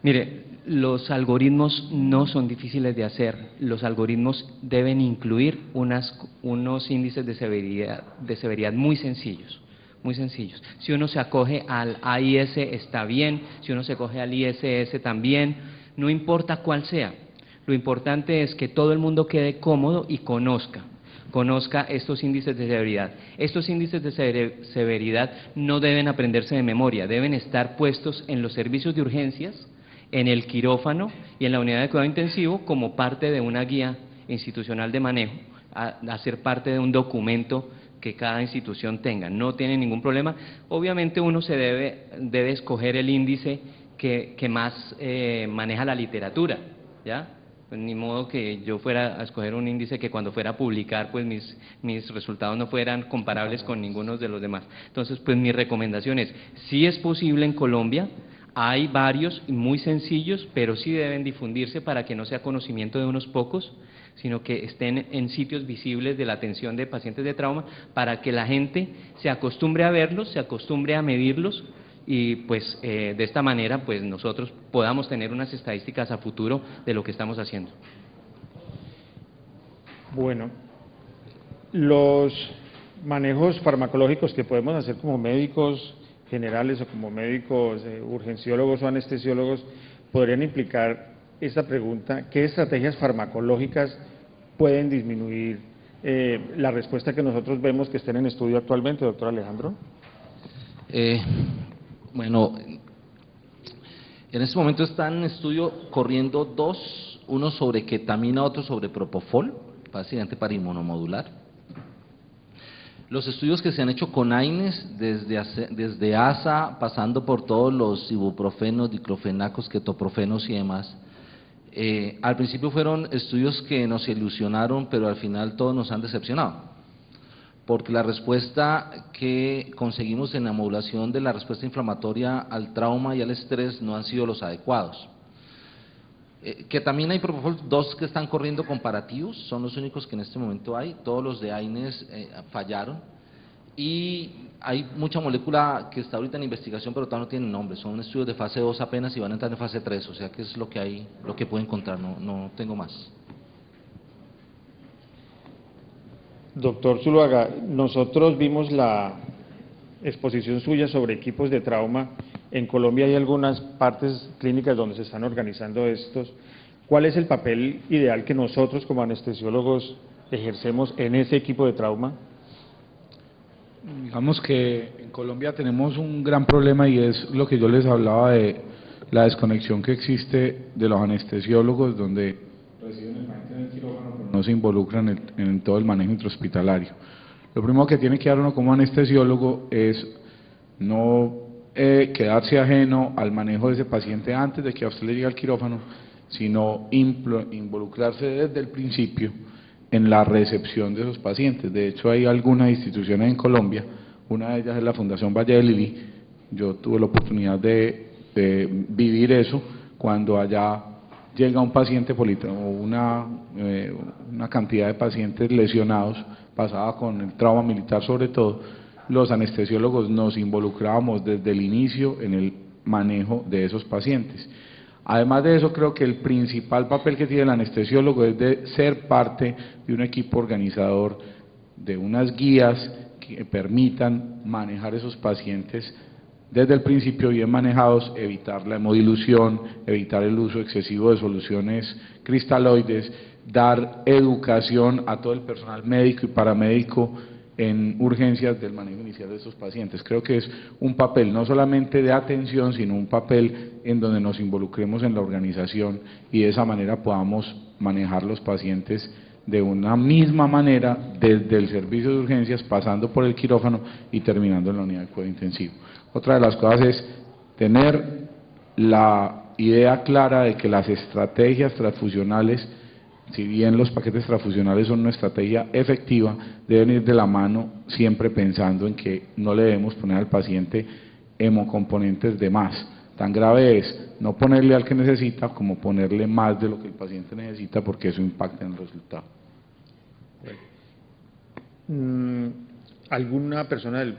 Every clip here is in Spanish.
Mire, los algoritmos no son difíciles de hacer. Los algoritmos deben incluir unos índices de severidad muy sencillos, muy sencillos. Si uno se acoge al AIS está bien, si uno se acoge al ISS también, no importa cuál sea. Lo importante es que todo el mundo quede cómodo y conozca estos índices de severidad. Estos índices de severidad no deben aprenderse de memoria, deben estar puestos en los servicios de urgencias, en el quirófano y en la unidad de cuidado intensivo como parte de una guía institucional de manejo, a ser parte de un documento que cada institución tenga. No tiene ningún problema. Obviamente uno debe escoger el índice que más maneja la literatura, ¿ya? Pues ni modo que yo fuera a escoger un índice que cuando fuera a publicar, pues mis resultados no fueran comparables con ninguno de los demás. Entonces, pues mi recomendación es, sí es posible en Colombia, hay varios muy sencillos, pero sí deben difundirse para que no sea conocimiento de unos pocos, sino que estén en sitios visibles de la atención de pacientes de trauma, para que la gente se acostumbre a verlos, se acostumbre a medirlos, y pues de esta manera pues nosotros podamos tener unas estadísticas a futuro de lo que estamos haciendo. Bueno, los manejos farmacológicos que podemos hacer como médicos generales o como médicos urgenciólogos o anestesiólogos podrían implicar esta pregunta: ¿qué estrategias farmacológicas pueden disminuir la respuesta que nosotros vemos que estén en estudio actualmente, doctor Alejandro? Bueno, en este momento están en estudio corriendo dos, uno sobre ketamina, otro sobre propofol, básicamente para inmunomodular. Los estudios que se han hecho con AINES, desde ASA, pasando por todos los ibuprofenos, diclofenacos, ketoprofenos y demás, al principio fueron estudios que nos ilusionaron, pero al final todos nos han decepcionado, porque la respuesta que conseguimos en la modulación de la respuesta inflamatoria al trauma y al estrés no han sido los adecuados. Ketamina y propofol, dos que están corriendo comparativos, son los únicos que en este momento hay, todos los de AINES fallaron, y hay mucha molécula que está ahorita en investigación, pero todavía no tienen nombre, son estudios de fase 2 apenas y van a entrar en fase 3, o sea que es lo que hay, lo que puedo encontrar, no tengo más. Doctor Zuluaga, nosotros vimos la exposición suya sobre equipos de trauma. En Colombia hay algunas partes clínicas donde se están organizando estos. ¿Cuál es el papel ideal que nosotros como anestesiólogos ejercemos en ese equipo de trauma? Digamos que en Colombia tenemos un gran problema, y es lo que yo les hablaba de la desconexión que existe de los anestesiólogos, donde reciben el paciente en el quirófano, pero no se involucran en todo el manejo intrahospitalario. Lo primero que tiene que dar uno como anestesiólogo es no quedarse ajeno al manejo de ese paciente antes de que a usted le llegue al quirófano, sino involucrarse desde el principio en la recepción de esos pacientes. De hecho, hay algunas instituciones en Colombia, una de ellas es la Fundación Valle de Lili. Yo tuve la oportunidad de vivir eso, cuando allá llega un paciente o una cantidad de pacientes lesionados, pasaba con el trauma militar sobre todo, los anestesiólogos nos involucrábamos desde el inicio en el manejo de esos pacientes. Además de eso, creo que el principal papel que tiene el anestesiólogo es de ser parte de un equipo organizador, de unas guías que permitan manejar esos pacientes desde el principio bien manejados, evitar la hemodilución, evitar el uso excesivo de soluciones cristaloides, dar educación a todo el personal médico y paramédico en urgencias del manejo inicial de estos pacientes. Creo que es un papel no solamente de atención, sino un papel en donde nos involucremos en la organización y de esa manera podamos manejar los pacientes de una misma manera desde el servicio de urgencias, pasando por el quirófano y terminando en la unidad de cuidado intensivo. Otra de las cosas es tener la idea clara de que las estrategias transfusionales, si bien los paquetes transfusionales son una estrategia efectiva, deben ir de la mano siempre pensando en que no le debemos poner al paciente hemocomponentes de más. Tan grave es no ponerle al que necesita como ponerle más de lo que el paciente necesita, porque eso impacta en el resultado. ¿Alguna persona del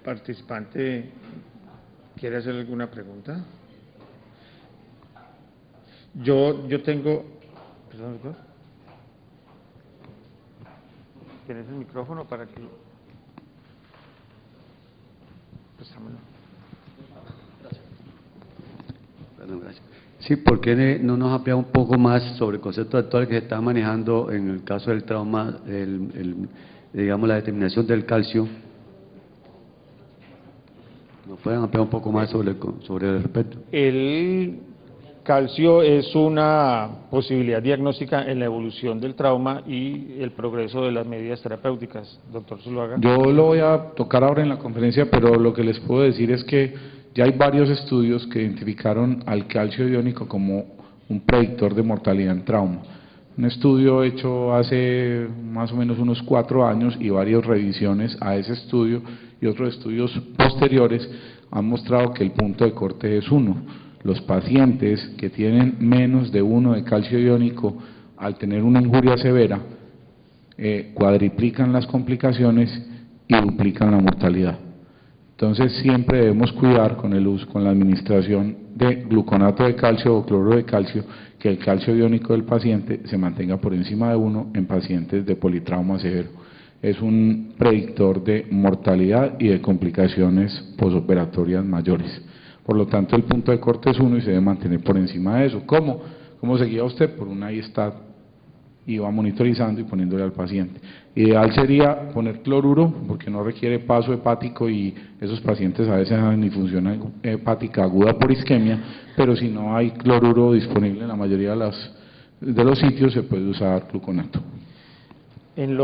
participante quiere hacer alguna pregunta? Yo tengo... Perdón, doctor. ¿Tienes el micrófono para que...? Préstamelo. Perdón, gracias. Sí, ¿por qué no nos amplía un poco más sobre el concepto actual que se está manejando en el caso del trauma, digamos, la determinación del calcio? ¿Nos pueden ampliar un poco más sobre el respecto? El calcio es una posibilidad diagnóstica en la evolución del trauma y el progreso de las medidas terapéuticas. Doctor Zuluaga. Yo lo voy a tocar ahora en la conferencia, pero lo que les puedo decir es que ya hay varios estudios que identificaron al calcio iónico como un predictor de mortalidad en trauma. Un estudio hecho hace más o menos unos 4 años y varias revisiones a ese estudio y otros estudios posteriores han mostrado que el punto de corte es 1. Los pacientes que tienen menos de 1 de calcio iónico al tener una injuria severa cuadriplican las complicaciones y duplican la mortalidad. Entonces siempre debemos cuidar con el uso, con la administración de gluconato de calcio o cloruro de calcio, que el calcio iónico del paciente se mantenga por encima de 1 en pacientes de politrauma severo. Es un predictor de mortalidad y de complicaciones posoperatorias mayores. Por lo tanto, el punto de corte es 1 y se debe mantener por encima de eso. ¿Cómo? ¿Cómo seguía usted? Por una ISTAT, y va monitorizando y poniéndole al paciente. Ideal sería poner cloruro, porque no requiere paso hepático y esos pacientes a veces no ni función hepática aguda por isquemia, pero si no hay cloruro disponible en la mayoría de los sitios, se puede usar gluconato. En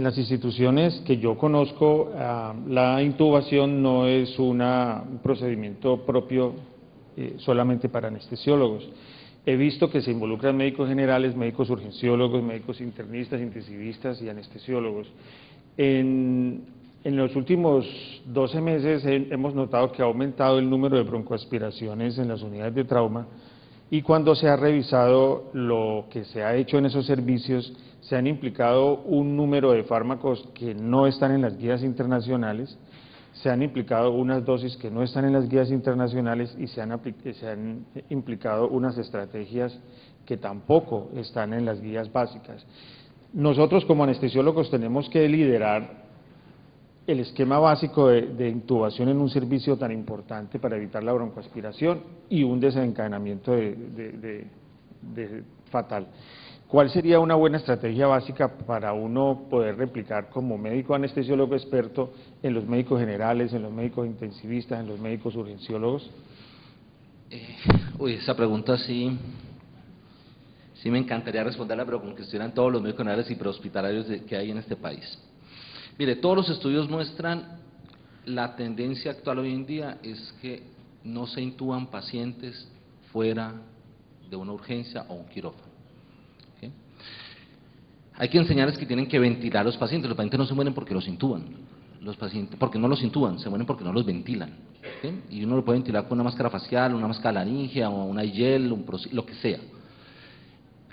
las instituciones que yo conozco, la intubación no es un procedimiento propio solamente para anestesiólogos. He visto que se involucran médicos generales, médicos urgenciólogos, médicos internistas, intensivistas y anestesiólogos. En los últimos 12 meses hemos notado que ha aumentado el número de broncoaspiraciones en las unidades de trauma, y cuando se ha revisado lo que se ha hecho en esos servicios, se han implicado un número de fármacos que no están en las guías internacionales, se han implicado unas dosis que no están en las guías internacionales y se han implicado unas estrategias que tampoco están en las guías básicas. Nosotros como anestesiólogos tenemos que liderar el esquema básico de intubación en un servicio tan importante para evitar la broncoaspiración y un desencadenamiento fatal. ¿Cuál sería una buena estrategia básica para uno poder replicar como médico anestesiólogo experto en los médicos generales, en los médicos intensivistas, en los médicos urgenciólogos? Esa pregunta sí me encantaría responderla, pero como que estuvieran todos los médicos generales y prehospitalarios que hay en este país. Mire, todos los estudios muestran la tendencia actual hoy en día es que no se intuban pacientes fuera de una urgencia o un quirófano. ¿Okay? Hay que enseñarles que tienen que ventilar a los pacientes no se mueren porque los intuban, los pacientes, porque no los intuban, se mueren porque no los ventilan. ¿Okay? Y uno lo puede ventilar con una máscara facial, una máscara laringea, o una IGEL, lo que sea.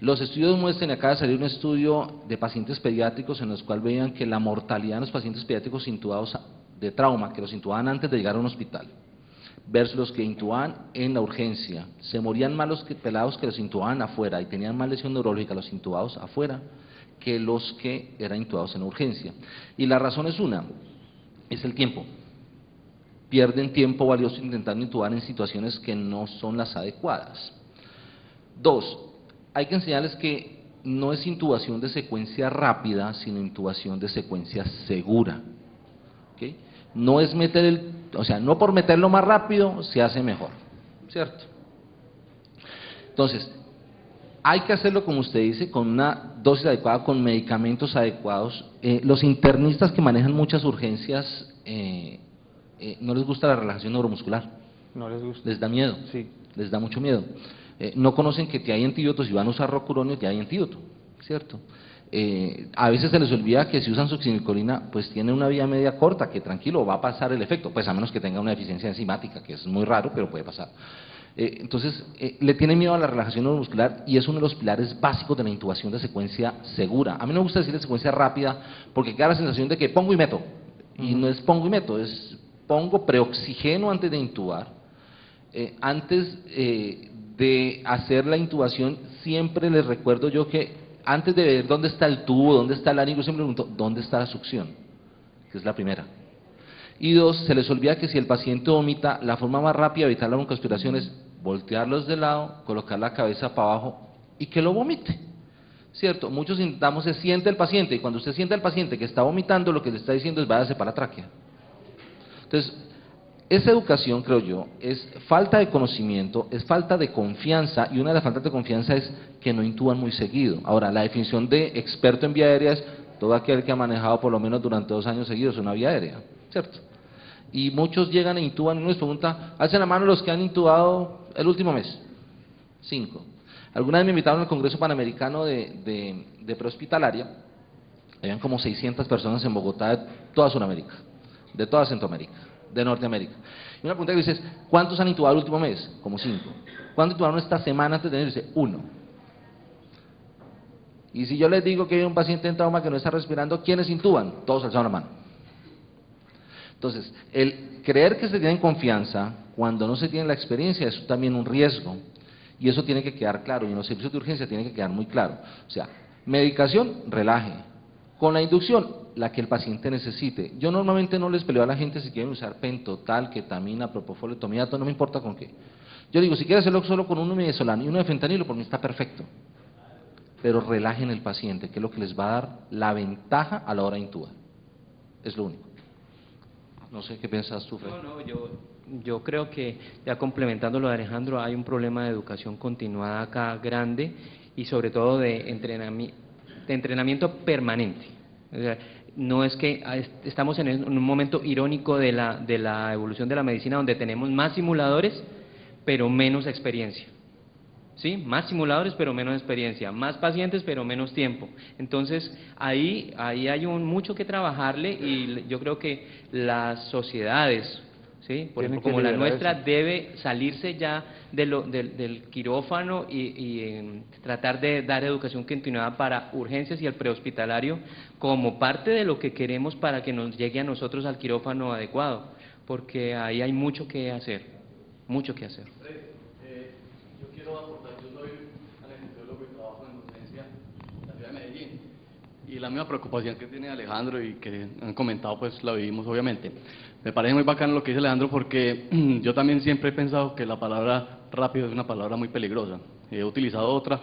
Los estudios muestran, acaba de salir un estudio de pacientes pediátricos en los cuales veían que la mortalidad en los pacientes pediátricos intubados de trauma, que los intubaban antes de llegar a un hospital, versus los que intubaban en la urgencia, se morían más los pelados que los intubaban afuera y tenían más lesión neurológica los intubados afuera que los que eran intubados en la urgencia. Y la razón es una, es el tiempo. Pierden tiempo valioso intentando intubar en situaciones que no son las adecuadas. 2, hay que enseñarles que no es intubación de secuencia rápida, sino intubación de secuencia segura. ¿Okay? No es no por meterlo más rápido se hace mejor, ¿cierto? Entonces, hay que hacerlo como usted dice, con una dosis adecuada, con medicamentos adecuados. Los internistas que manejan muchas urgencias, no les gusta la relajación neuromuscular. No les gusta. Les da miedo, Sí. Les da mucho miedo. No conocen que hay antídotos y van a usar rocuronio, que hay antídoto, ¿cierto? A veces se les olvida que si usan succinilcolina, pues tiene una vía media corta, que tranquilo, va a pasar el efecto, pues a menos que tenga una deficiencia enzimática, que es muy raro, pero puede pasar. Entonces, le tienen miedo a la relajación neuromuscular y es uno de los pilares básicos de la intubación de secuencia segura. A mí no me gusta decir de secuencia rápida, porque queda la sensación de que pongo y meto, y no es pongo y meto, es pongo preoxigeno antes de intubar, antes de hacer la intubación, siempre les recuerdo yo que antes de ver dónde está el tubo, dónde está el lárigo, siempre pregunto, ¿dónde está la succión? Que es la primera. Y dos, se les olvida que si el paciente vomita, la forma más rápida de evitar la broncoaspiración es voltearlos de lado, colocar la cabeza para abajo y que lo vomite. ¿Cierto? Muchos intentamos, se siente el paciente, y cuando usted siente al paciente que está vomitando, lo que le está diciendo es váyase para la tráquea. Entonces, esa educación, creo yo, es falta de conocimiento, es falta de confianza, y una de las faltas de confianza es que no intuban muy seguido. Ahora, la definición de experto en vía aérea es todo aquel que ha manejado por lo menos durante 2 años seguidos una vía aérea, ¿cierto? Y muchos llegan e intuban, y uno les pregunta, alcen la mano los que han intubado el último mes. 5. Alguna vez me invitaron al Congreso Panamericano de Prehospitalaria, habían como 600 personas en Bogotá de toda Sudamérica, de toda Centroamérica, de Norteamérica. Y una pregunta que dices, ¿cuántos han intubado el último mes? Como 5. ¿Cuántos intubaron esta semana antes de venir? Dice, 1. Y si yo les digo que hay un paciente en trauma que no está respirando, ¿quiénes intuban? Todos alzaron la mano. Entonces, el creer que se tiene confianza cuando no se tiene la experiencia es también un riesgo. Y eso tiene que quedar claro, y en los servicios de urgencia tiene que quedar muy claro. O sea, medicación, relaje. Con la inducción, la que el paciente necesite. Yo normalmente no les peleo a la gente si quieren usar pentotal, ketamina, propofol, etomidato, no me importa con qué. Yo digo, si quiere hacerlo solo con uno de midazolam y uno de fentanilo, por mí está perfecto. Pero relajen el paciente, que es lo que les va a dar la ventaja a la hora de intubar. Es lo único. No sé qué piensas tú, Fred. No, yo creo que, ya complementando lo de Alejandro, hay un problema de educación continuada acá grande y sobre todo de entrenamiento permanente. O sea, no es que estamos en un momento irónico de la evolución de la medicina donde tenemos más simuladores pero menos experiencia. ¿Sí? Más simuladores pero menos experiencia, más pacientes pero menos tiempo. Entonces ahí hay mucho que trabajarle, y yo creo que las sociedades, ¿sí? Por ejemplo, como la nuestra, debe salirse ya del quirófano y tratar de dar educación continuada para urgencias y el prehospitalario como parte de lo que queremos para que nos llegue a nosotros al quirófano adecuado, porque ahí hay mucho que hacer, mucho que hacer. Yo quiero aportar, yo soy anestesiólogo y trabajo en urgencia en la ciudad de Medellín. Y la misma preocupación que tiene Alejandro y que han comentado, pues la vivimos obviamente. Me parece muy bacano lo que dice Alejandro, porque yo también siempre he pensado que la palabra rápido es una palabra muy peligrosa. He utilizado otra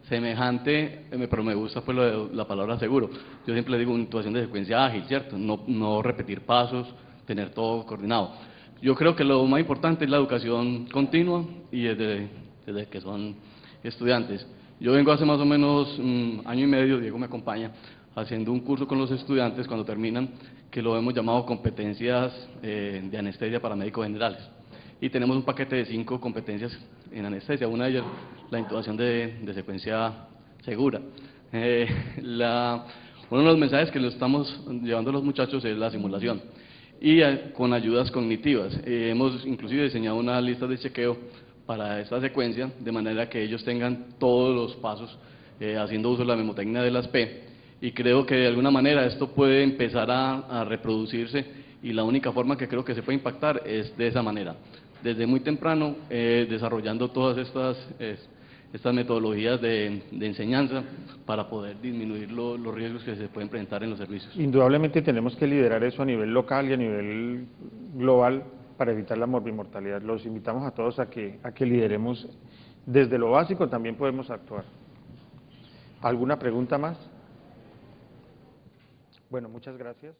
semejante, pero me gusta pues la palabra seguro. Yo siempre le digo una intubación de secuencia ágil, ¿cierto? No repetir pasos, tener todo coordinado. Yo creo que lo más importante es la educación continua y desde que son estudiantes. Yo vengo hace más o menos 1 año y medio, Diego me acompaña, haciendo un curso con los estudiantes cuando terminan, que lo hemos llamado competencias de anestesia para médicos generales. Y tenemos un paquete de 5 competencias en anestesia, una de ellas la intubación de secuencia segura. Uno de los mensajes que le estamos llevando a los muchachos es la simulación, y con ayudas cognitivas. Hemos inclusive diseñado una lista de chequeo para esta secuencia, de manera que ellos tengan todos los pasos haciendo uso de la memotecnia de las P, y creo que de alguna manera esto puede empezar a reproducirse, y la única forma que creo que se puede impactar es de esa manera, desde muy temprano, desarrollando todas estas metodologías de enseñanza para poder disminuir los riesgos que se pueden presentar en los servicios. Indudablemente tenemos que liderar eso a nivel local y a nivel global para evitar la morbimortalidad. Los invitamos a todos a que lideremos desde lo básico, también podemos actuar. ¿Alguna pregunta más? Bueno, muchas gracias.